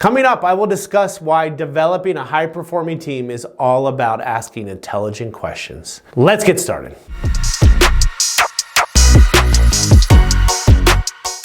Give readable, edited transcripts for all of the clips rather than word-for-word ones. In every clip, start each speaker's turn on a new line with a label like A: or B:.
A: Coming up, I will discuss why developing a high-performing team is all about asking intelligent questions. Let's get started.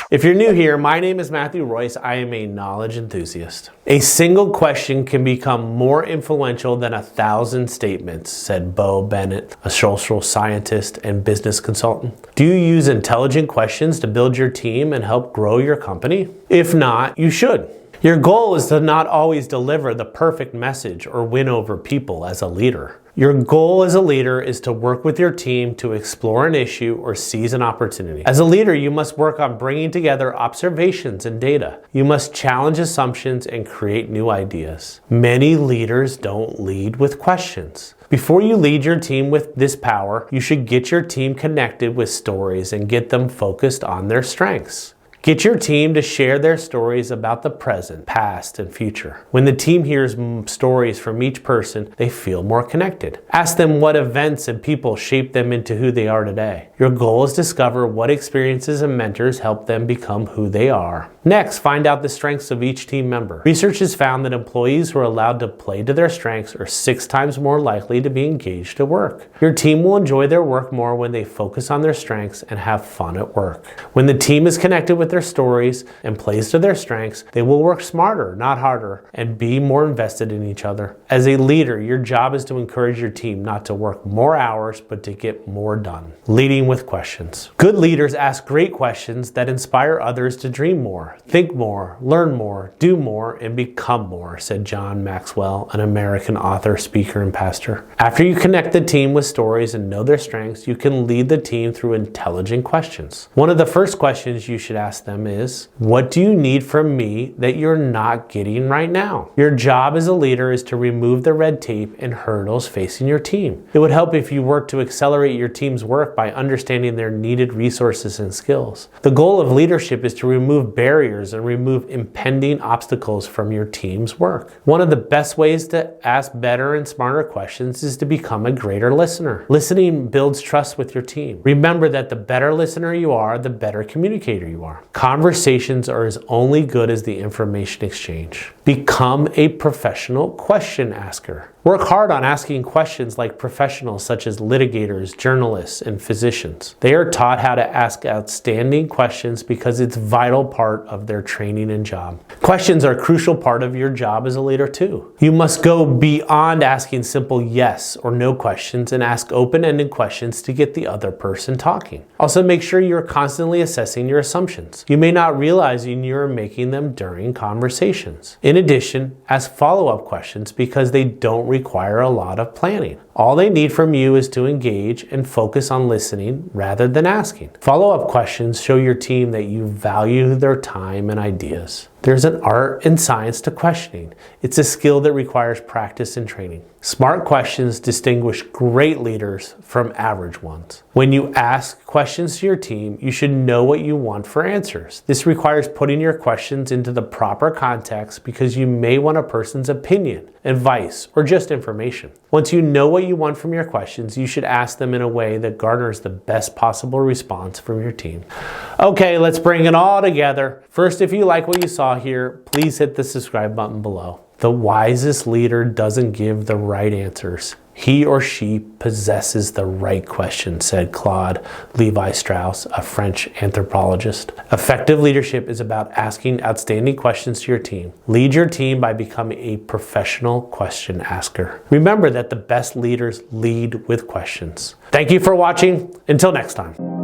A: If you're new here, my name is Matthew Royce. I am a knowledge enthusiast. A single question can become more influential than 1,000 statements, said Bo Bennett, a social scientist and business consultant. Do you use intelligent questions to build your team and help grow your company? If not, you should. Your goal is to not always deliver the perfect message or win over people as a leader. Your goal as a leader is to work with your team to explore an issue or seize an opportunity. As a leader, you must work on bringing together observations and data. You must challenge assumptions and create new ideas. Many leaders don't lead with questions. Before you lead your team with this power, you should get your team connected with stories and get them focused on their strengths. Get your team to share their stories about the present, past, and future. When the team hears stories from each person, they feel more connected. Ask them what events and people shaped them into who they are today. Your goal is to discover what experiences and mentors help them become who they are. Next, find out the strengths of each team member. Research has found that employees who are allowed to play to their strengths are 6 times more likely to be engaged at work. Your team will enjoy their work more when they focus on their strengths and have fun at work. When the team is connected with their stories and plays to their strengths, they will work smarter, not harder, and be more invested in each other. As a leader, your job is to encourage your team not to work more hours, but to get more done. Leading with questions. Good leaders ask great questions that inspire others to dream more, think more, learn more, do more, and become more, said John Maxwell, an American author, speaker, and pastor. After you connect the team with stories and know their strengths, you can lead the team through intelligent questions. One of the first questions you should ask them is, what do you need from me that you're not getting right now? Your job as a leader is to remove the red tape and hurdles facing your team. It would help if you work to accelerate your team's work by understanding their needed resources and skills. The goal of leadership is to remove barriers and remove impending obstacles from your team's work. One of the best ways to ask better and smarter questions is to become a greater listener. Listening builds trust with your team. Remember that the better listener you are, the better communicator you are. Conversations are as only good as the information exchange. Become a professional question asker. Work hard on asking questions like professionals such as litigators, journalists, and physicians. They are taught how to ask outstanding questions because it's a vital part of their training and job. Questions are a crucial part of your job as a leader too. You must go beyond asking simple yes or no questions and ask open-ended questions to get the other person talking. Also, make sure you're constantly assessing your assumptions. You may not realize you're making them during conversations. In addition, ask follow-up questions because they don't require a lot of planning. All they need from you is to engage and focus on listening rather than asking. Follow-up questions show your team that you value their time and ideas. There's an art and science to questioning. It's a skill that requires practice and training. Smart questions distinguish great leaders from average ones. When you ask questions to your team, you should know what you want for answers. This requires putting your questions into the proper context because you may want a person's opinion, advice, or just information. Once you know what you want from your questions, you should ask them in a way that garners the best possible response from your team. Okay, let's bring it all together. First, if you like what you saw here, please hit the subscribe button below. The wisest leader doesn't give the right answers. He or she possesses the right question, said Claude Lévi-Strauss, a French anthropologist. Effective leadership is about asking outstanding questions to your team. Lead your team by becoming a professional question asker. Remember that the best leaders lead with questions. Thank you for watching. Until next time.